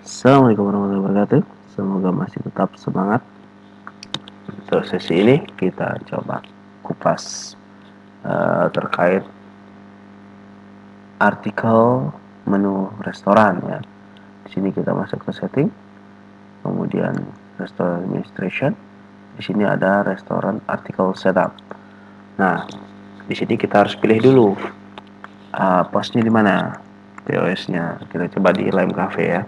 Assalamualaikum warahmatullahi wabarakatuh. Semoga masih tetap semangat. Untuk sesi ini kita coba kupas terkait artikel menu restoran ya. Di sini kita masuk ke setting, kemudian restoran administration. Di sini ada restoran artikel setup. Nah, di sini kita harus pilih dulu postnya di mana, POS-nya. Kita coba di Lime Cafe ya.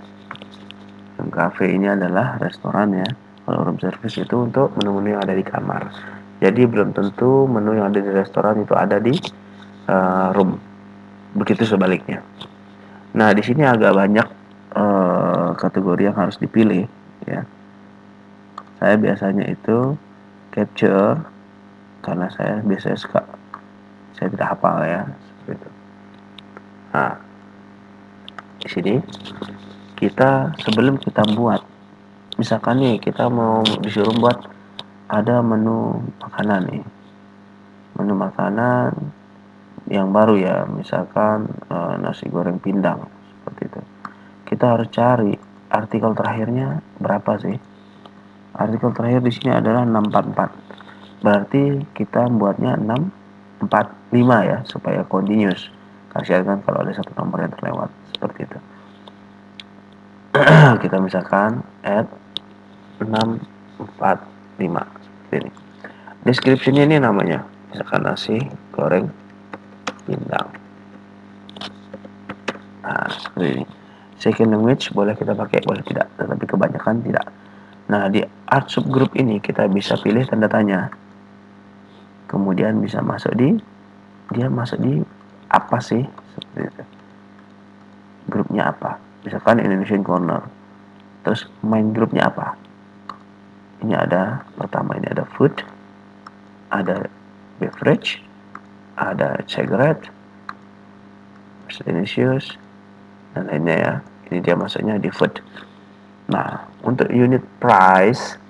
Lime Cafe ini adalah restoran ya. Kalau room service itu untuk menu-menu yang ada di kamar. Jadi belum tentu menu yang ada di restoran itu ada di room. Begitu sebaliknya. Nah, di sini agak banyak kategori yang harus dipilih ya. Saya biasanya itu capture karena saya biasanya saya tidak hafal ya seperti itu. Nah, di sini kita sebelum kita buat, misalkan nih kita mau disuruh buat ada menu makanan nih, menu makanan yang baru ya, misalkan nasi goreng pindang seperti itu. Kita harus cari artikel terakhirnya berapa sih. Artikel terakhir di sini adalah 644. Berarti kita buatnya 645 ya supaya continuous. Kasihan kan kalau ada satu nomor yang terlewat seperti itu. Kita misalkan add 645 seperti ini. Deskripsinya ini namanya misalkan nasi goreng pindang. Nah, seperti ini. Second language boleh kita pakai, boleh tidak, tetapi kebanyakan tidak. Nah, di art subgroup ini kita bisa pilih tanda tanya. Kemudian bisa masuk di apa sih? Seperti itu. Grupnya apa? Misalkan Indonesian Corner. Terus main grupnya apa? Ini ada pertama, ini ada food, ada beverage, ada cigarette, miscellaneous, dan lainnya ya. Ini dia masuknya di food. Nah, untuk unit price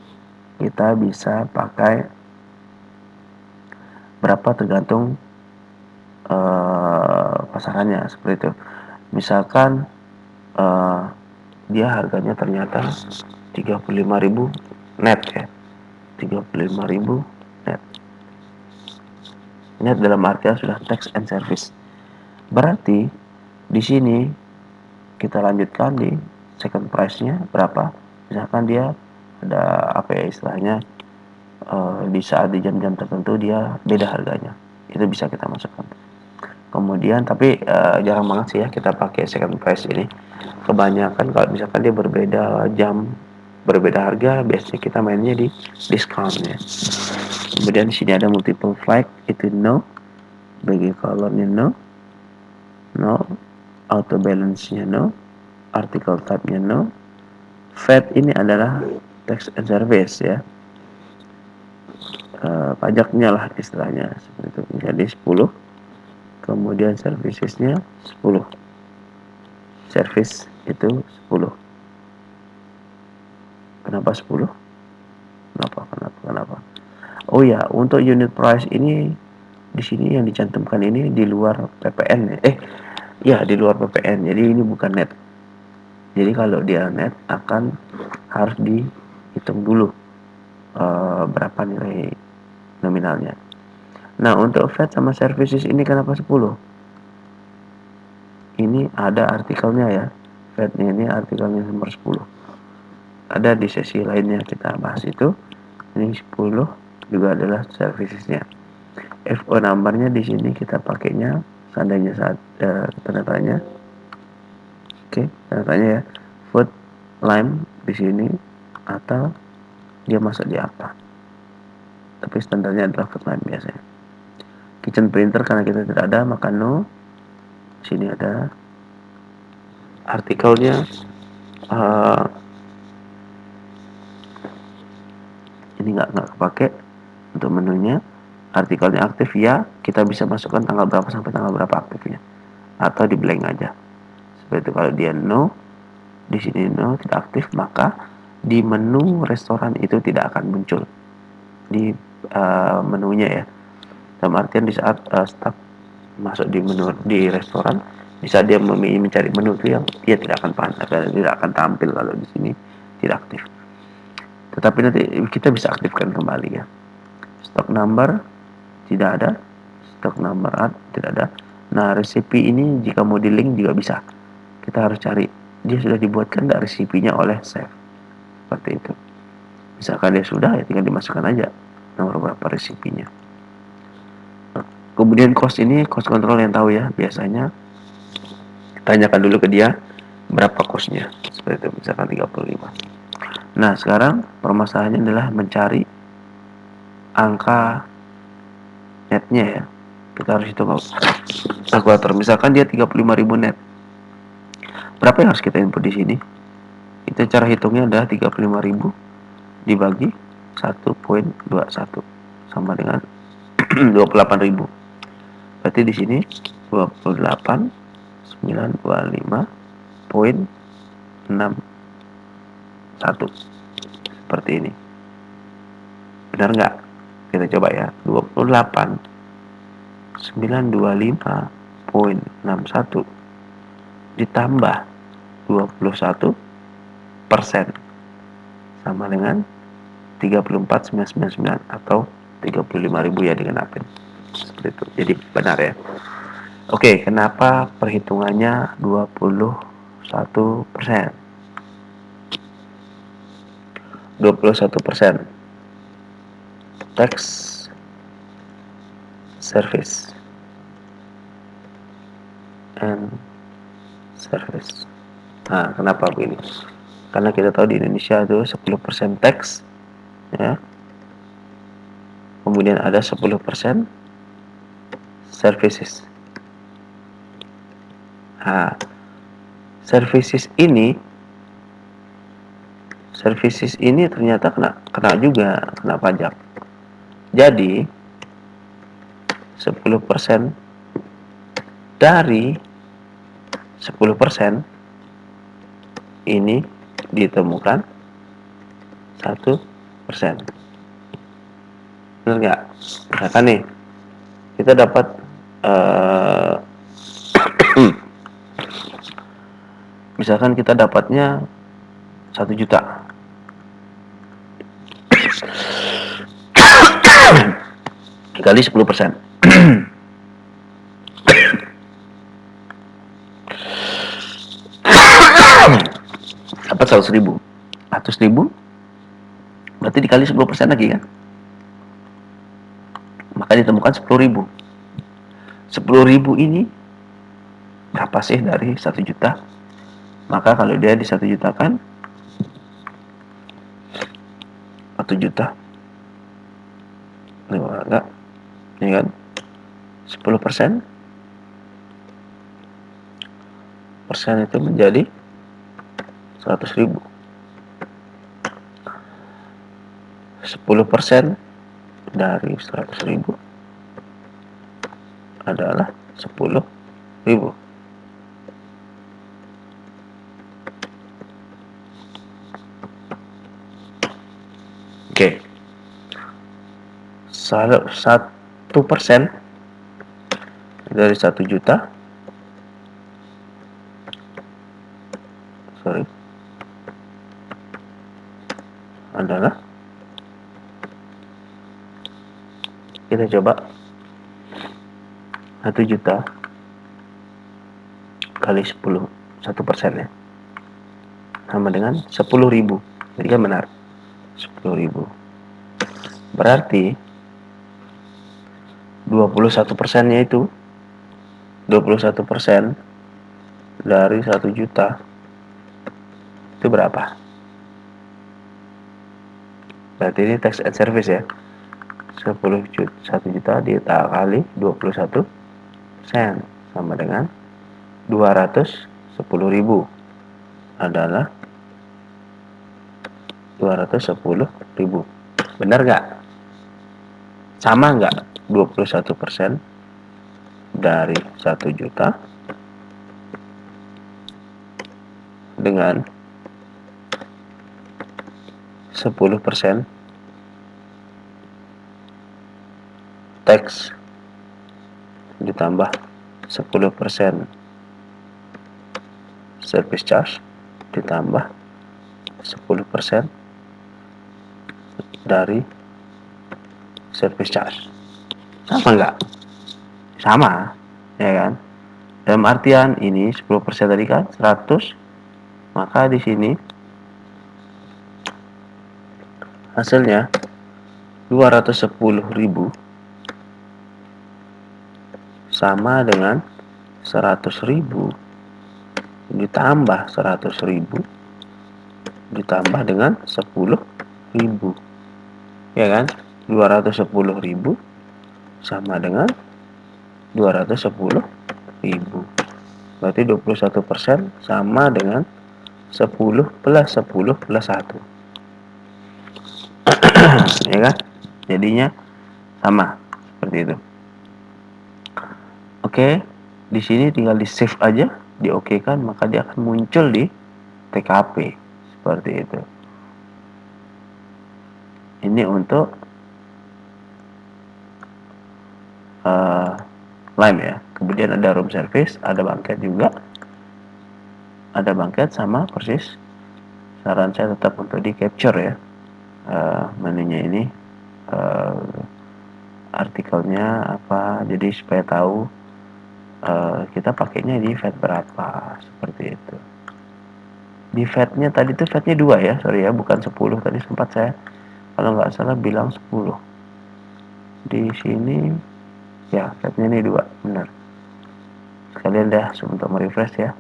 kita bisa pakai berapa tergantung pasarannya seperti itu. Misalkan dia harganya ternyata 35.000 net ya. 35.000 net. Net dalam artian sudah tax and service. Berarti di sini kita lanjutkan di second price-nya berapa. Misalkan dia ada apa ya istilahnya, di saat di jam-jam tertentu dia beda harganya, itu bisa kita masukkan. Kemudian tapi jarang banget sih ya kita pakai second price ini. Kebanyakan kalau misalkan dia berbeda jam, berbeda harga, biasanya kita mainnya di discount ya. Kemudian di sini ada multiple flag, itu no, bagi colornya no, auto balance-nya no, article type-nya no, VAT ini adalah tax and service ya, pajaknya lah istilahnya seperti itu. Jadi 10, kemudian servicesnya 10, service itu 10. Kenapa 10? Kenapa? Oh ya, untuk unit price ini di sini yang dicantumkan ini di luar PPN ya. Di luar PPN. Jadi ini bukan net. Jadi kalau dia net akan harus dihitung dulu berapa nilai nominalnya. Nah, untuk VAT sama services ini kenapa 10? Ini ada artikelnya ya. VAT-nya ini artikelnya nomor 10. Ada di sesi lainnya kita bahas itu. Ini 10 juga adalah servicesnya. FO numbernya di sini kita pakainya seandainya saat tanda tanya. Oke, tanda tanya ya. Food lime di sini atau dia masuk di apa. Tapi standarnya adalah food lime biasanya. Kitchen printer karena kita tidak ada maka no. Sini ada artikelnya. Ini nggak kepake untuk menunya. Artikelnya aktif ya, kita bisa masukkan tanggal berapa sampai tanggal berapa aktifnya, atau di blank aja seperti itu. Kalau dia no, di sini no, tidak aktif, maka di menu restoran itu tidak akan muncul di menunya ya. Dalam artian di saat staff masuk di menu di restoran, Bisa dia memilih mencari menu itu yang dia tidak akan tampil kalau di sini tidak aktif. Tetapi nanti kita bisa aktifkan kembali ya. Stock number tidak ada, stock number tidak ada. Nah, resipi ini jika mau di link juga bisa. Kita harus cari dia sudah dibuatkan dari resipinya oleh chef. Seperti itu. Misalkan dia sudah, ya tinggal dimasukkan aja nomor berapa resipinya. Kemudian cost ini, cost control yang tahu ya, biasanya tanyakan dulu ke dia berapa costnya. Seperti itu, misalkan 35. Nah, sekarang permasalahannya adalah mencari angka netnya ya. Kita harus hitung kalkulator. Misalkan dia 35.000 net. Berapa yang harus kita input di sini? Kita cara hitungnya adalah 35.000 dibagi 1.21 sama dengan 28.000. Berarti di sini 28.925.61 seperti ini. Benar nggak? Kita coba ya. 28.925.61 ditambah 21% sama dengan 34.999 atau 35.000 ya dengan apa? Seperti itu. Jadi benar ya. Oke, kenapa perhitungannya 21%? 21% tax service and service. Nah, kenapa begini? Karena kita tahu di Indonesia itu 10% tax ya. Kemudian ada 10% services. Nah, services ini ternyata kena juga kena pajak. Jadi 10% dari 10% ini ditemukan 1%. Benar nggak? Misalkan nih kita dapat misalkan kita dapatnya 1 juta. Dikali 10%. Dapat 100.000. 100.000 berarti dikali 10% lagi kan? Maka ditemukan 10.000. 10.000 ini berapa sih dari 1 juta? Maka kalau dia di 1 juta kan 1 juta. Ini enggak. Ini kan 10%. Persen itu menjadi 100.000. 10% dari 100.000 adalah 10.000. Oke. 1% dari 1 juta adalah, kita coba 1 juta kali 10, 1% ya, sama dengan 10.000. Jadi kan benar 10.000. Berarti 21%-nya itu 21% dari 1 juta itu berapa? Berarti ini tax and service ya. 1 juta dikali 21% sama dengan 210.000 adalah 210.000. Benar nggak? Sama nggak 21% dari 1 juta dengan 10% tax ditambah 10% service charge ditambah 10% dari service charge. Sama nggak? Sama, ya kan? Dalam artian ini 10% tadi kan 100, maka di sini hasilnya 210.000 sama dengan 100.000 ditambah 100.000 ditambah dengan 10.000, ya kan? 210.000 sama dengan 210.000, berarti 21% sama dengan 10 plus 10 plus 1. Ya kan? Jadinya sama seperti itu. Oke, di sini tinggal di save aja, di oke kan, maka dia akan muncul di TKP seperti itu. Ini untuk Lime ya. Kemudian ada room service, ada bangket juga, ada bangket sama persis. Saran saya tetap untuk di capture ya, menunya ini, artikelnya apa, jadi supaya tahu kita pakainya di fat berapa, seperti itu. Di fatnya tadi tuh fatnya 2 ya, sorry ya, bukan 10. Tadi sempat saya kalau nggak salah bilang 10. Di sini ya fatnya ini 2, benar. Kalian dah untuk merefresh ya.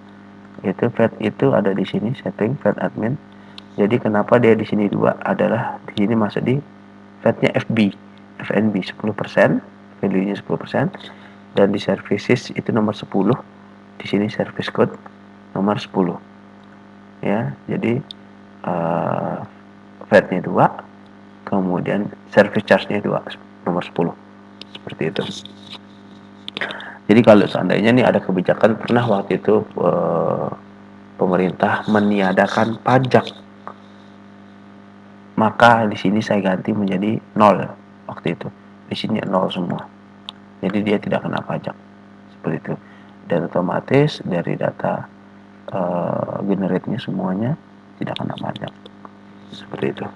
Itu fat itu ada di sini setting fat admin. Jadi kenapa dia di sini 2 adalah di sini masuk di fatnya FNB 10%, value-nya 10%, dan di services itu nomor 10. Di sini service code nomor 10. Ya, jadi VAT-nya 2, kemudian service charge-nya 2, nomor 10. Seperti itu. Jadi kalau seandainya nih ada kebijakan, pernah waktu itu pemerintah meniadakan pajak, maka di sini saya ganti menjadi 0 waktu itu. Di sini 0 semua. Jadi dia tidak kena pajak. Seperti itu. Dan otomatis dari data generate-nya semuanya tidak kena pajak. Seperti itu.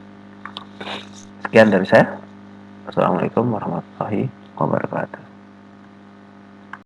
Sekian dari saya. Assalamualaikum warahmatullahi wabarakatuh.